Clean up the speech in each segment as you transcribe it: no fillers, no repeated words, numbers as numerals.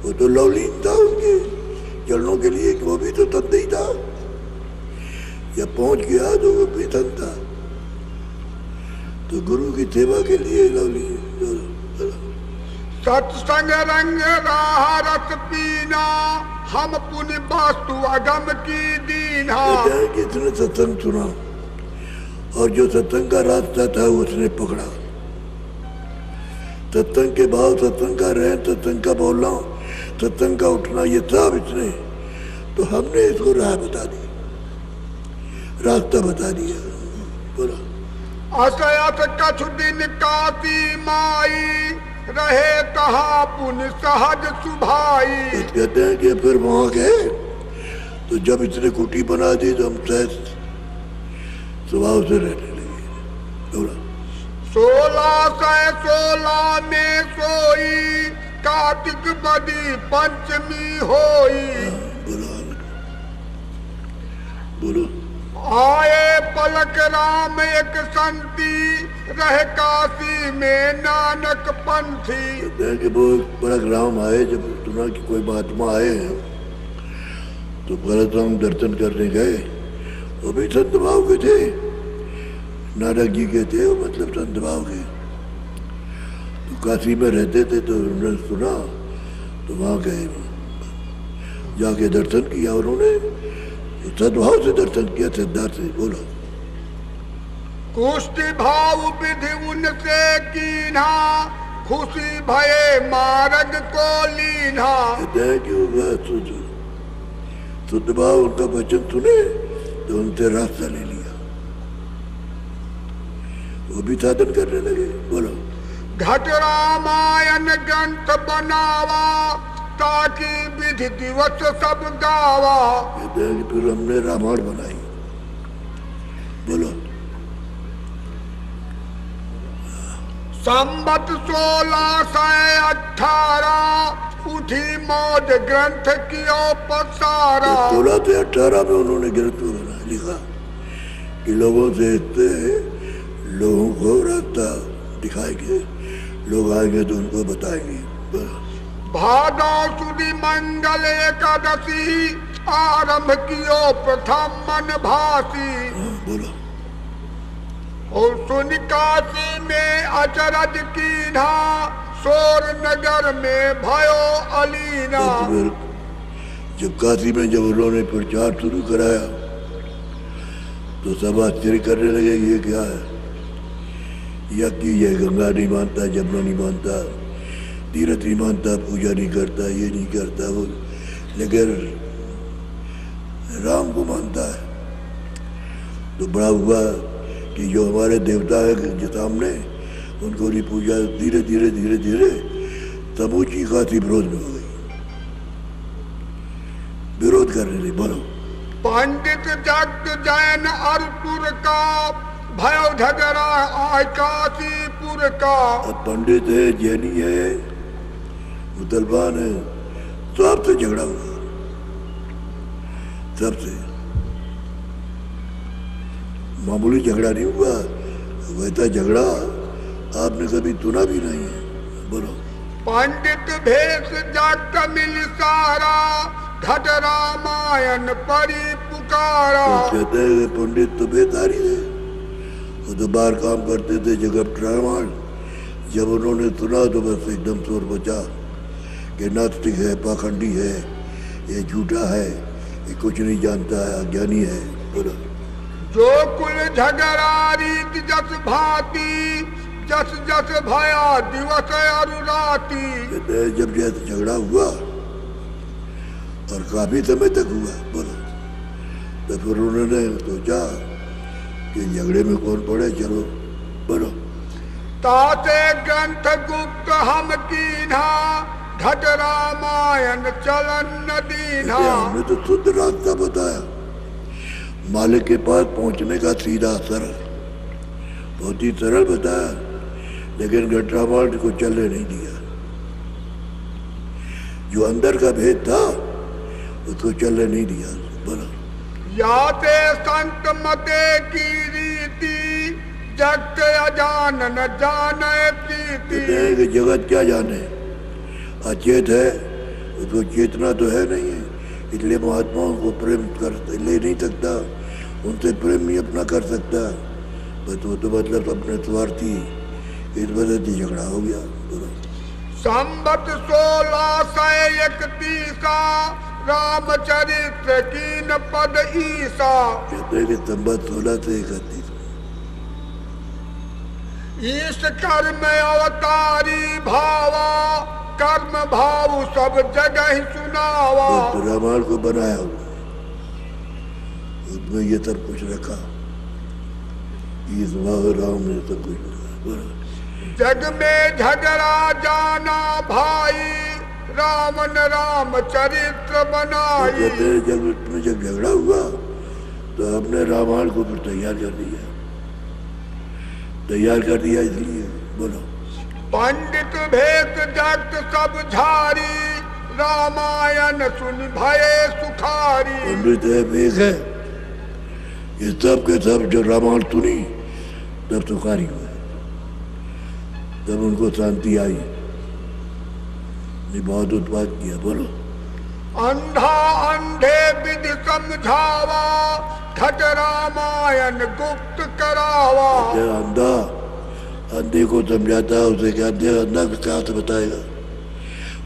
वो तो लवलीन था उनके चरणों के लिए कि वो भी तो तन ही था। जब पहुंच गया तो वो भी तन था। तो गुरु की सेवा के लिए लवलीन। सत्संग रंग राह रस पीना, हम पुण्य वास्तु अगम की दीना। किसने सत्संग सुना और जो सत्संग का रास्ता था उसने पकड़ा। सत्संग के भाव, सत्संग का रहन, सत्संग का बोलना, सत्संग का उठना, ये सब इसने। तो हमने इसको राह बता दी, रास्ता बता दिया। बोला असयत कछु दिन काती माई, रहे कहा पुण्य सहज सुभाई। कहते हैं कि फिर वहां गए तो जब इसने कुटी बना दी तो हम सहज स्वभाव से रहने लगे। बोला 1616 में सोई, कार्तिक बदी पंचमी होई। बोलो बोलो आए पलक राम एक संती, रह काशी में नानक पंथी। कहते हैं कि वो पलक राम आए, जब सुना कि कोई महात्मा आए हैं तो पलक राम दर्शन करने गए। वो भी संत भाव के थे, नानक जी के थे, वो मतलब संत भाव के। तो काशी में रहते थे तो उन्होंने सुना तो वहाँ गए, जाके दर्शन किया उन्होंने। सद्भाव से दर्शन किया, सिद्धार्थ से। बोलो कुष्टि भाव विधि उनसे कीन्हा, खुशी भये मार्ग को लीन्हा। कहते हैं कि वो शुद्ध भाव उनका वचन सुने तो उनसे रास्ता ले लिया, वो भी साधन करने लगे। बोलो घट रामायण ग्रंथ बनावा, ताकि विधि दिवस सब गावा। कहते हैं कि फिर हमने रामायण बनाई। बोलो संबत 1618, उठी मौज ग्रंथ कियो पसारा। 16 से 18 में उन्होंने ग्रंथ बना लिखा कि लोगों से लोगों को रास्ता दिखाएंगे, लोग आएंगे तो उनको बताएंगे। भादौ सुदी मंगल एकादशी, आरंभ कियो प्रथम मन भासी। बोलो और सुन काशी में अचरज कीन्हा, सोर नगर में भयो अलीना। जब काशी में जब उन्होंने प्रचार शुरू कराया तो सब आश्चर्य करने लगे, ये क्या है, या कि ये गंगा नहीं मानता, जमुना नहीं मानता, तीर्थ नहीं मानता, पूजा नहीं करता, ये नहीं करता, वो लेकिन राम को मानता है। तो बड़ा हुआ कि जो हमारे देवता है जो सामने, उनको नहीं पूजा। धीरे धीरे धीरे धीरे समूची काशी विरोध में हो गई, विरोध करने लगी। बोलो पंडित जग जैन अरपुर का, भयो झगड़ा आय काशीपुर का। पंडित है, जैनी है, मुसलमान है, सबसे झगड़ा हुआ, सबसे। मामूली झगड़ा नहीं हुआ, वैसा झगड़ा आपने कभी सुना भी नहीं है। बोलो पंडित भेष जग मिल सारा, घट रामायण परी पुकारा। तो कहते हैं पंडित तो बेतारी थे, वो तो बाहर काम करते थे, जगह रामायण। जब उन्होंने सुना तो बस एकदम शोर बचा कि नास्तिक है, पाखंडी है, ये झूठा है, ये कुछ नहीं जानता है, अज्ञानी है। बोलो जो कुल झगड़ा रीत जस भांति, जस जस भया दिवस अरुराती। कहते हैं जब जैसे झगड़ा हुआ और काफी समय तक हुआ, बोलो तो फिर उन्होंने सोचा कि झगड़े में कौन पड़े, चलो बोलो ताते ग्रंथ गुप्त हम कीन्हा, घट रामायण चलन दीन्हा। हमने तो शुद्ध रास्ता बताया, मालिक के पास पहुंचने का सीधा सरल, बहुत ही सरल बताया, लेकिन घट रामायण को चलने नहीं दिया। जो अंदर का भेद था उसको चलने नहीं दिया। बोलो याते संत मते की रीति, जगत अजान न जाने प्रीति। कि जगत क्या जाने, अचेत है उसको चेतना तो है नहीं है, इसलिए महात्माओं को प्रेम कर ले नहीं सकता, उनसे प्रेम नहीं अपना कर सकता। बस वो तो मतलब अपने स्वार्थी, इस वजह से झगड़ा हो गया। संवत 1631 रामचरित्र कीन पद ईसा। कहते हैं कि संवत 1631 ईश कर्म अवतारी भावा, कर्म भाव सब जगह ही सुनावा। तो रामायण को बनाया हुआ, उसमें ये सब कुछ रखा, इस राम ने सब कुछ रखा। जग में झगड़ा जाना भाई, रावण राम चरित्र बनाई। जब झगड़ा हुआ तो हमने रामायण को फिर तैयार कर दिया इसलिए। बोलो। पंडित भेद जगत सब झारी, रामायण सुन भये सुखारी। पंडित भेद है, ये सब के सब जो रामायण सुनी तब सुखारी हुए, तब उनको शांति आई, बहुत उत्पाद किया। बोलो। अंधा अंधे विधि समझावा, घट रामायण गुप्त करावा। अंधा अंधे को समझाता है, उसे क्या अंधा क्या से बताएगा,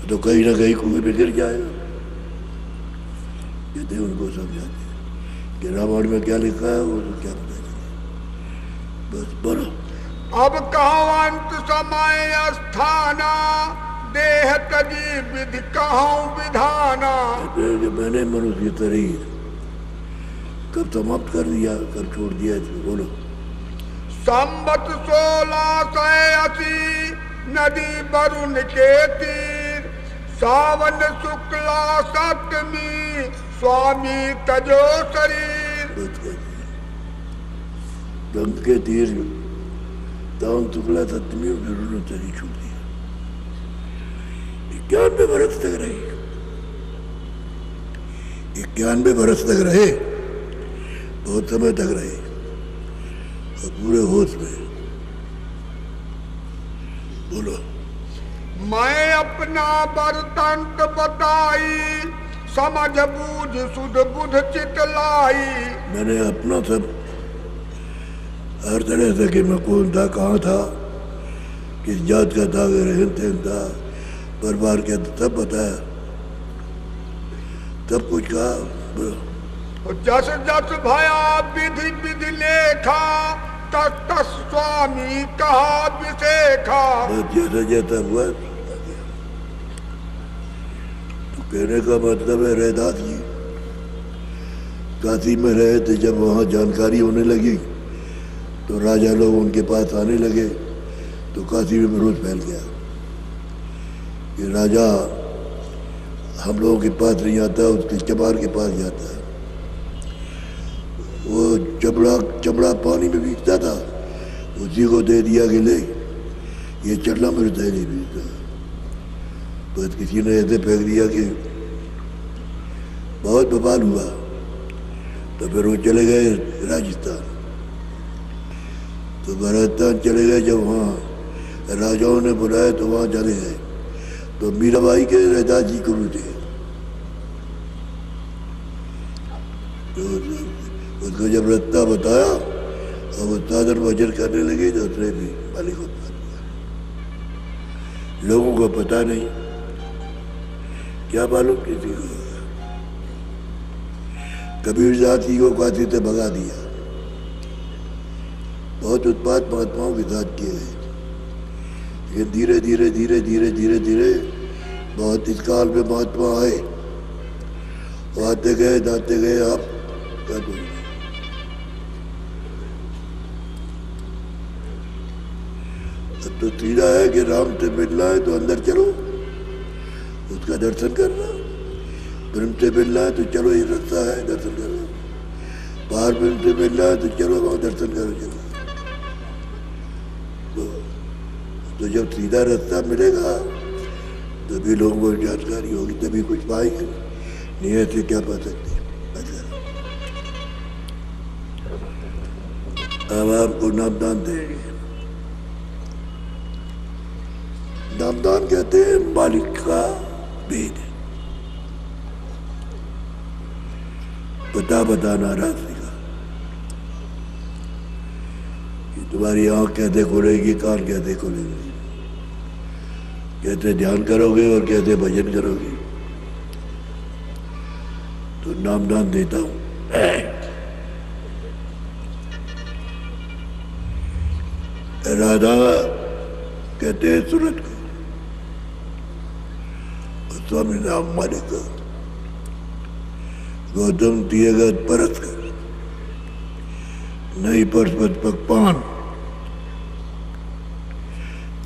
तो कहीं ना कहीं कुएं में गिर जाएगा। कहते उनको समझाते कि रामायण में क्या लिखा है वो तो क्या पता चले। बस बोलो। अब कहो अंत समय स्थाना, देह तजी विधि कहूं विधाना। मैंने मनुष्य शरीर कब समाप्त कर दिया, कब छोड़ दिया इसको। बोलो। संवत 1680 नदी वरुण के तीर, सावन शुक्ला सप्तमी स्वामी तजो शरीर। गंग के तीर सावन शुक्ला सप्तमी वरुण शरीर छोड़ दिया। 91 बरस तक रहे, 91 बरस तक रहे, बहुत समय तक रहे और पूरे होश में। बोलो। मैं अपना बरतंत बताई, समझ बूझ सुध बुध चित लाई। मैंने अपना सब हर तरह से कि मैं कौन था, कहाँ था, किस जात का था, रहन सहन था, परिवार क्या था, सब बताया, सब कुछ कहा। जस जस भया विधि विधि लेखा, तस तस स्वामी कहा विशेखा। जैसा जैसा हुआ तो कहने का मतलब है रैदास जी काशी में रहे थे, जब वहाँ जानकारी होने लगी तो राजा लोग उनके पास आने लगे, तो काशी में विरोध फैल गया कि राजा हम लोगों के पास नहीं आता, उसके चमार के पास जाता है। वो चमड़ा पानी में भीगता था, उसी को दे दिया कि ले ये चढ़ना मेरे तय नहीं भीगता। बस किसी ने ऐसे फेंक दिया कि बहुत बवाल हुआ, तो फिर वो चले गए राजस्थान। तो राजस्थान चले गए, जब वहाँ राजाओं ने बुलाया तो वहाँ चले गए, तो मीराबाई के रैदास जी गुरु थे, तो उसको जब रास्ता बताया और वो साधन वजन करने लगे तो उसने भी मालिक को बता दिया। लोगों को पता नहीं, क्या मालूम किसी को। कबीर दास जी को काशी से भगा दिया। बहुत उत्पात महात्माओं के साथ किए गए, लेकिन धीरे धीरे धीरे धीरे धीरे धीरे बहुत इस काल में महात्मा आए, आते गए जाते गए। आप क्या बोल, तो सीधा है कि राम से मिलना है तो अंदर चलो, उसका दर्शन करना। प्रेम से मिलना है तो चलो, ये रास्ता है, दर्शन करो। बाहर प्रेम से मिलना है तो चलो वहाँ दर्शन करो। चलो तो जब सीधा रास्ता मिलेगा तभी लोगों को जानकारी होगी, तभी कुछ पाएंगे, नहीं ऐसे क्या पा सकते। अब आपको नामदान देंगे। नामदान कहते हैं मालिक का भेद। बता बताना रास्ते का कि तुम्हारी आंख कैसे खुलेगी, कान कैसे खुलेगी, कैसे ध्यान करोगे और कैसे भजन करोगे। तो नाम दान देता हूं। राधा कहते हैं सूरत को, स्वामी नाम मालिक गौतम तियगत परत कर नहीं परस्पत पकपान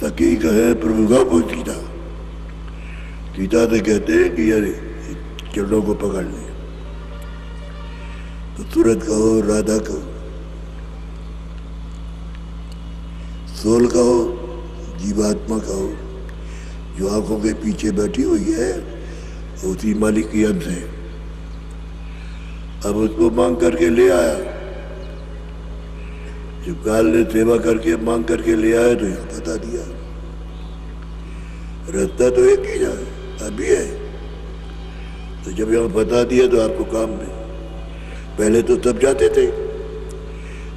तकी कहे प्रभु का पूछ गीता। गीता से कहते हैं कि अरे चरणों को पकड़ ले। तो सूरत कहो, राधा कहो, सोल कहो, जीवात्मा कहो, जो आंखों के पीछे बैठी हुई है उसी मालिक की अंश है। अब उसको मांग करके ले आया। जब काल ने सेवा करके मांग करके ले आया तो यहाँ बता दिया। रास्ता तो एक ही है, अभी है। तो जब यहाँ बता दिया तो आपको काम में। पहले तो सब जाते थे,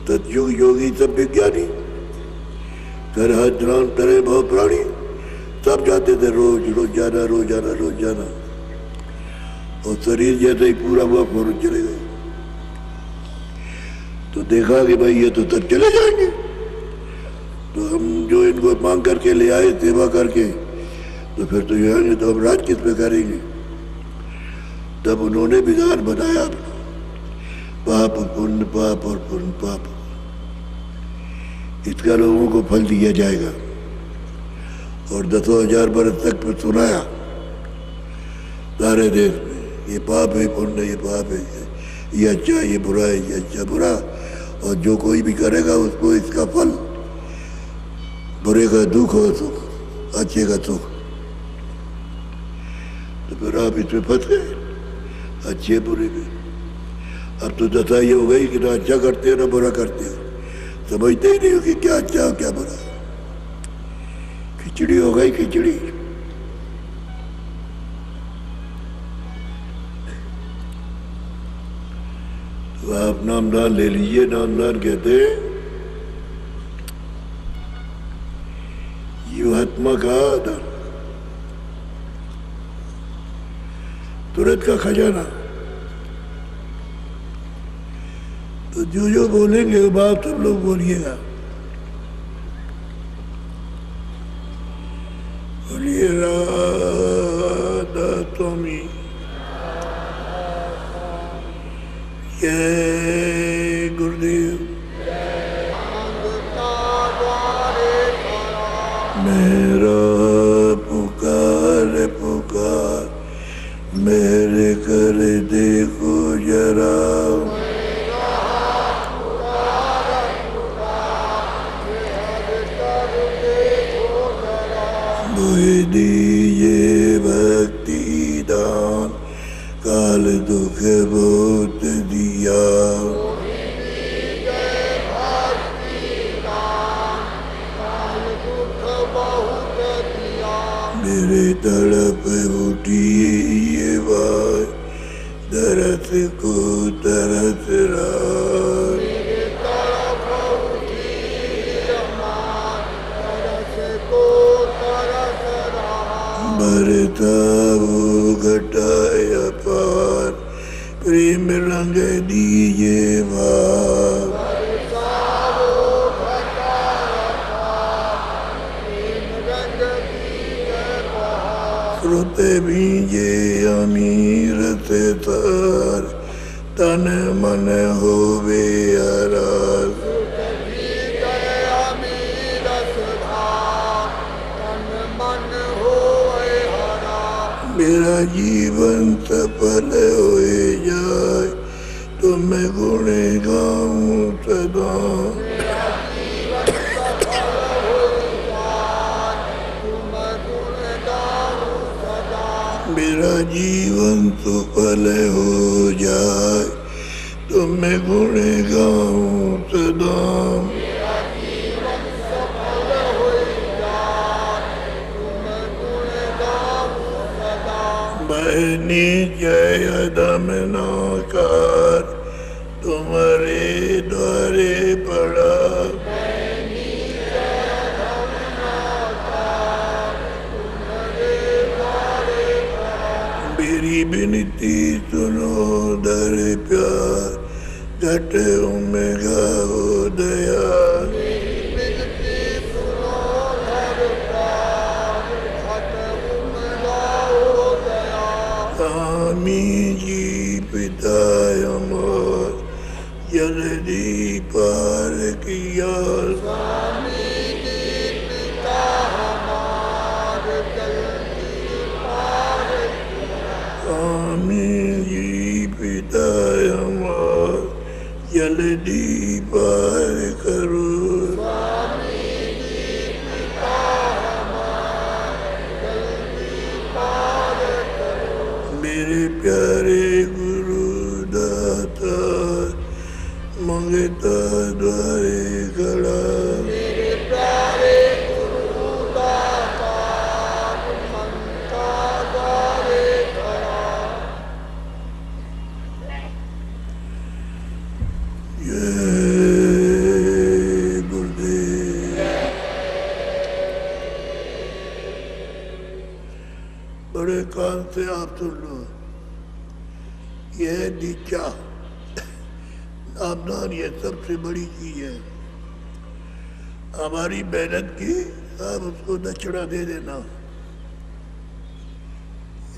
सतयुग योगी सब विज्ञानी, कर हजरान करे भाव प्राणी, सब जाते थे रोज रोज जाना, रोज जाना, रोज जाना। और शरीर जैसे ही पूरा हुआ फौरन चले गए। तो देखा कि भाई ये तो तब चले जाएंगे, तो हम जो इनको मांग करके ले आए सेवा करके, तो फिर तो ये तो हम राज किस पे करेंगे। तब उन्होंने विधान बनाया अपना, पाप पुण्य पाप और पुण्य पाप, इसका लोगों को फल दिया जाएगा। और 10,000 बरस तक सुनाया सारे देश में, ये पाप है पुण्य, ये पाप है, ये अच्छा, ये बुरा है, ये अच्छा बुरा। और जो कोई भी करेगा उसको इसका फल, बुरे का दुख और सुख, अच्छे का सुख। तो फिर आप इसमें फंस गए, अच्छे बुरे में। अब तो दशा ये हो गई कि ना अच्छा करते हो ना बुरा करते हो, समझते ही नहीं हो कि क्या अच्छा क्या बुरा। खिचड़ी हो गई खिचड़ी। तो आप नामदान ले लीजिए। नामदान कहते हैं जीवात्मा का दान, तुरंत का खजाना। तो जो बोलेंगे वो बात सब लोग बोलिएगा। बोलिए राधा स्वामी जय गुरुदेव। मेरा पुकार पुकार मेरे कर देखो जरा, मुझे दीजिए भक्ति दान, काल दुख बहुत दिया। मेरे तड़प उठी ये बात, तरस को तरस रहा। भरता वो घटाया पार, प्रेम रंग दीजिए भाव। श्रुत भीजे अमीर से तार, तन मन होवे आरार। मेरा जीवन सफल होए जाए, तो मैं गुण गाऊं सदा। मेरा जीवन सफल हो जाए, तो मैं गुण गाऊं सदा। मैं नीचे अदम नौकर तुम्हारे द्वारे पड़ा। मेरी विनती सुनो दर प्यार, घट उमेगा हो दया। स्वामी जी पिता अमर जल्दी पार किया। स्वामी जी पिता अमर जल्दी पार करो। मेरे प्यारे गुरु दाता मंगता द्वारे खड़ा। बड़े कान से आप सुन लो, यह दीक्षा नामदान ये सबसे बड़ी चीज है। हमारी मेहनत की आप उसको दक्षिणा दे देना,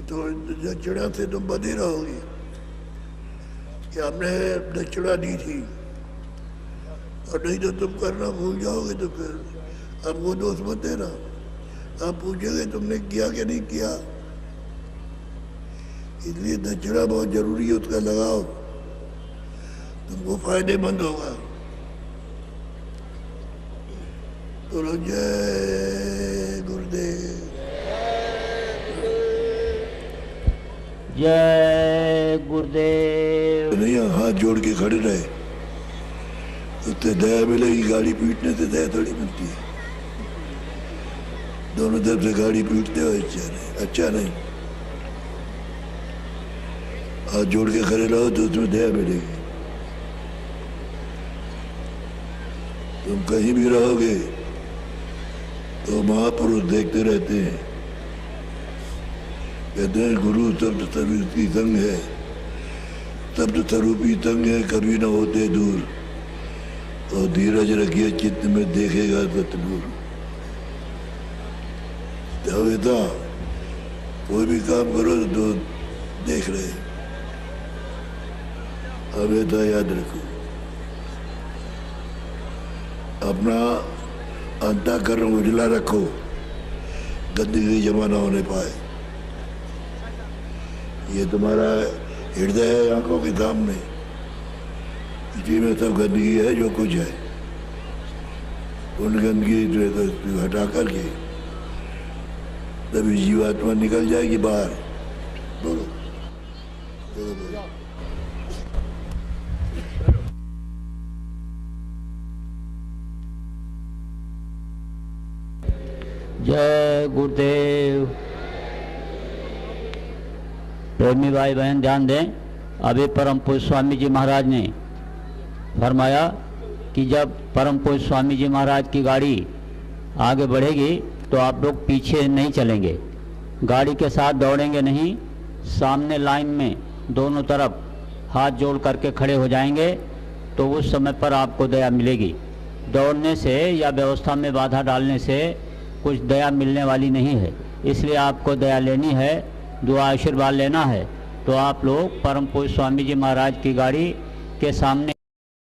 तो दक्षिणा से तुम बंधे रहोगे कि हमने दक्षिणा दी थी, और नहीं तो तुम करना भूल जाओगे तो फिर हमको दोष मत देना। आप पूछेंगे तुमने किया कि नहीं किया, इसलिए दक्षिणा बहुत जरूरी है, उसका लगाओ, तुमको फायदेमंद होगा। तो जय गुरुदेव, जय गुरुदेव। नहीं हाथ जोड़ के खड़े रहे, उससे दया मिलेगी। गाड़ी पीटने से दया थोड़ी मिलती है। दोनों तरफ से गाड़ी पीटते हो, अच्छा नहीं। हाथ जोड़ के खड़े रहो तो उसमें दया मिलेगी। तुम कहीं भी रहोगे तो महापुरुष देखते रहते हैं, कहते हैं गुरु शब्द स्वरूपी संग है, शब्द स्वरूपी संग है, कभी न होते दूर, और धीरज रखिए चित्त में देखेगा सतनूर। हमेशा कोई भी काम करो तो देख रहे, हमेशा याद रखो, अपना अंतःकरण उजला रखो, गंदगी जमा ना होने पाए। ये तुम्हारा हृदय है आंखों के सामने, इसी में सब गंदगी है जो कुछ है। उन गंदगी जो हटा करके तभी जीवात्मा निकल जाएगी बाहर। बोलो, बोलो, बोलो। जय गुरुदेव। प्रेमी भाई बहन ध्यान दें, अभी परम पूज्य स्वामी जी महाराज ने फरमाया कि जब परम पूज्य स्वामी जी महाराज की गाड़ी आगे बढ़ेगी तो आप लोग पीछे नहीं चलेंगे, गाड़ी के साथ दौड़ेंगे नहीं, सामने लाइन में दोनों तरफ हाथ जोड़ करके खड़े हो जाएंगे, तो उस समय पर आपको दया मिलेगी। दौड़ने से या व्यवस्था में बाधा डालने से कुछ दया मिलने वाली नहीं है, इसलिए आपको दया लेनी है, दुआ आशीर्वाद लेना है, तो आप लोग परम पूज्य स्वामी जी महाराज की गाड़ी के सामने